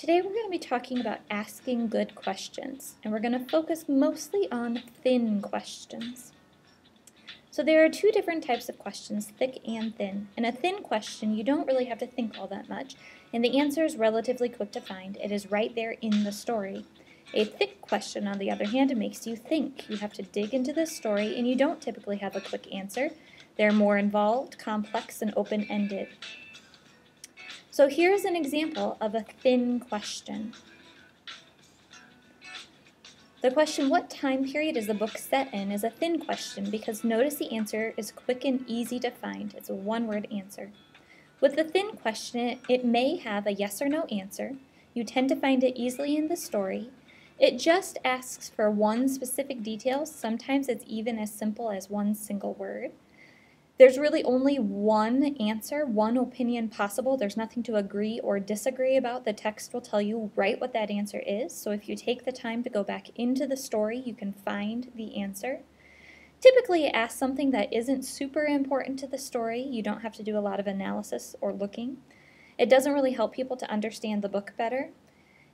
Today we're going to be talking about asking good questions, and we're going to focus mostly on thin questions. So there are two different types of questions, thick and thin. In a thin question, you don't really have to think all that much, and the answer is relatively quick to find. It is right there in the story. A thick question, on the other hand, makes you think. You have to dig into the story, and you don't typically have a quick answer. They're more involved, complex, and open-ended. So here's an example of a thin question. The question, what time period is the book set in, is a thin question because notice the answer is quick and easy to find. It's a one-word answer. With the thin question, it may have a yes or no answer. You tend to find it easily in the story. It just asks for one specific detail. Sometimes it's even as simple as one single word. There's really only one answer, one opinion possible. There's nothing to agree or disagree about. The text will tell you right what that answer is. So if you take the time to go back into the story, you can find the answer. Typically, it asks something that isn't super important to the story. You don't have to do a lot of analysis or looking. It doesn't really help people to understand the book better.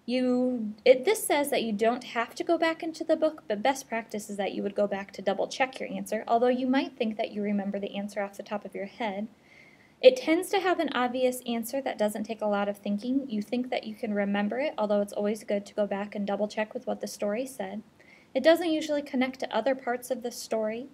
This says that you don't have to go back into the book, but best practice is that you would go back to double check your answer, although you might think that you remember the answer off the top of your head. It tends to have an obvious answer that doesn't take a lot of thinking. You think that you can remember it, although it's always good to go back and double check with what the story said. It doesn't usually connect to other parts of the story.